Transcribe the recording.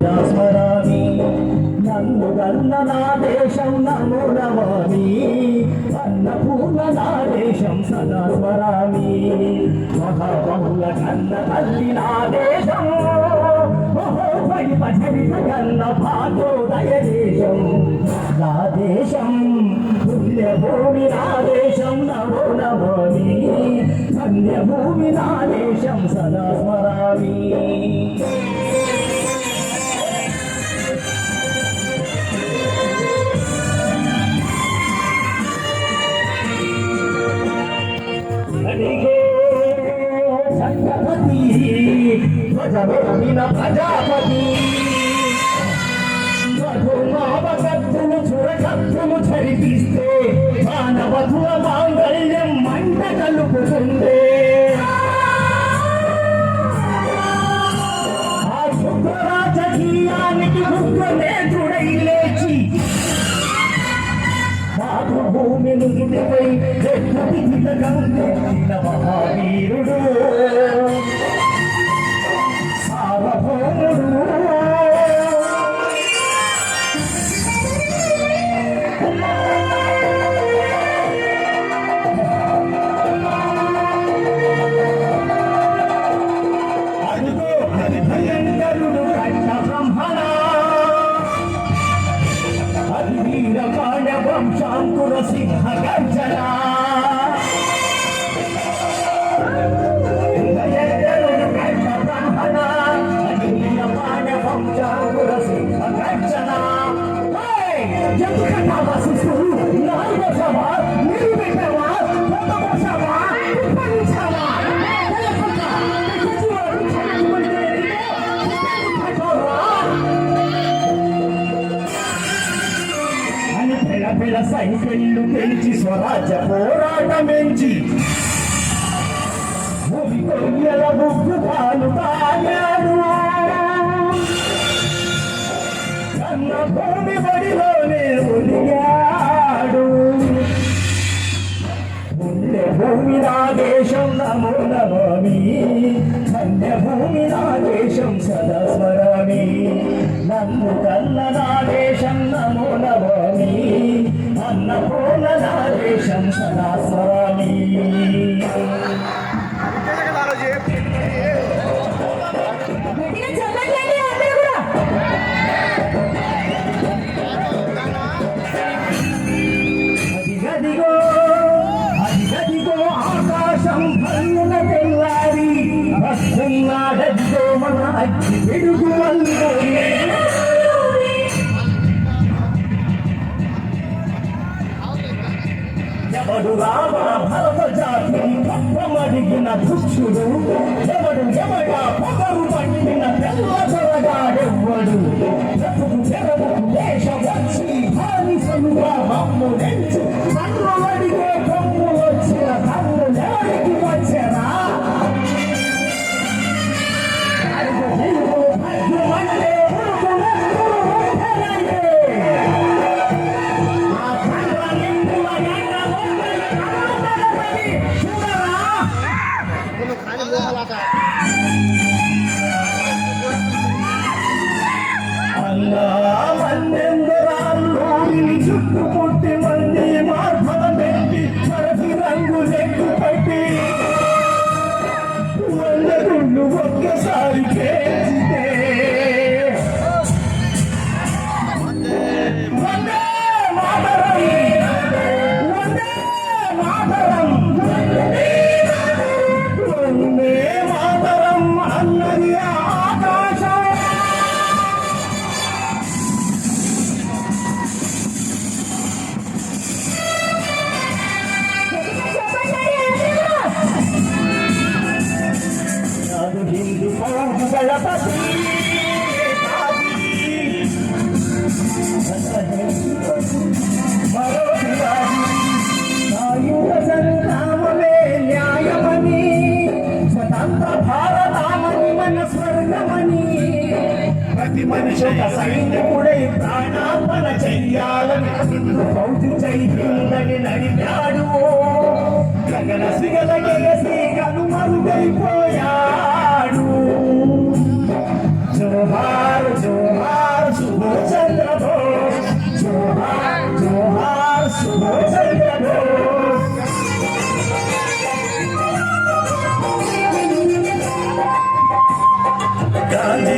స్మరామి నన్ను గన్న నా దేశం నమో నమామి అన్నపూర్ణ నా దేశం సదా స్మరామి మహాబహుల కన్న తల్లి నా దేశం మహోపడి పఠరిత కన్న భాగోదయ దేశం నా దేశం పుణ్యభూమి నా దేశం నమో నమామి ధన్యభూమి నా దేశం సదా స్మరామి. ధ్వజమిన ప్రజాపతి మధుమావకత్తులు చురకత్తులు చరిపిస్తే మానవధుల మాంగళ్యం మంట కలుపుతుందే ఆ శుభ్ర రాజకీయానికి రుద్రనేత్రుడై లేచి మాతృభూమి నుదుటిపై దిగంచిన మహావీరుడు సార్వభౌముడు అడుగో హరిభయంకరుడు కట్ట బ్రహ్మణ అది వీరకాళ వంశాంకుర సింహ గర్జన సైకిళ్ళు పెంచి స్వరాజ్య పోరాటమెంచి భూమి కొయ్యల బుగ్గు పాలు తాగాడు కన్న భూమి బడిలోనే ఉలియాడు పుణ్య భూమి నా దేశం నమో నమామి ధన్యభూమి నా దేశం సదా స్మరామి నన్ను కన్న నా దేశం నమో నమామి అన్నపూర్ణ నా దేశం సదా స్మరామి. అదిగదిగో ఆకాశం భల్లున తెల్లారి వస్తున్నాడదిగో మన అగ్గి వెలుగు ఎవడు రామ భరత జాతి పప్పమడిగిన దుష్టుడు ఎవడా పొగరు పండిన తెల్ల దొరగాడెవ్వడు బ్రతుకు తెరవు దేశ వచ్చి బానిసలుగా మమ్ము నెంచు కన్ను అడిగే కొమ్ము వచ్చిన కన్ను ఎవరికి వచ్చరా చుట్టుముట్టి మంది మార్పల పెట్టి మనకి రంగు లెక్కు పట్టి వందరుళ్ళు ఒక్కసారి కేసితే వందే మాతరం వందే మాతరం వందే మాతరం అన్నది ఆకాశం. హిందూ గణపతి మరో సాయుధ సంగ్రామమే న్యాయమని స్వతంత్ర భారతామని మన స్వర్గమని ప్రతి మనిషి ఒక సైనికుడై ప్రాణార్పణ చెయ్యాలని ఫౌజు చెయ్యిందని నడిపాడు గగన సిగలగేసి కనుమరుగైపోయాడు. జోహార్ జోహార్ గాంధీ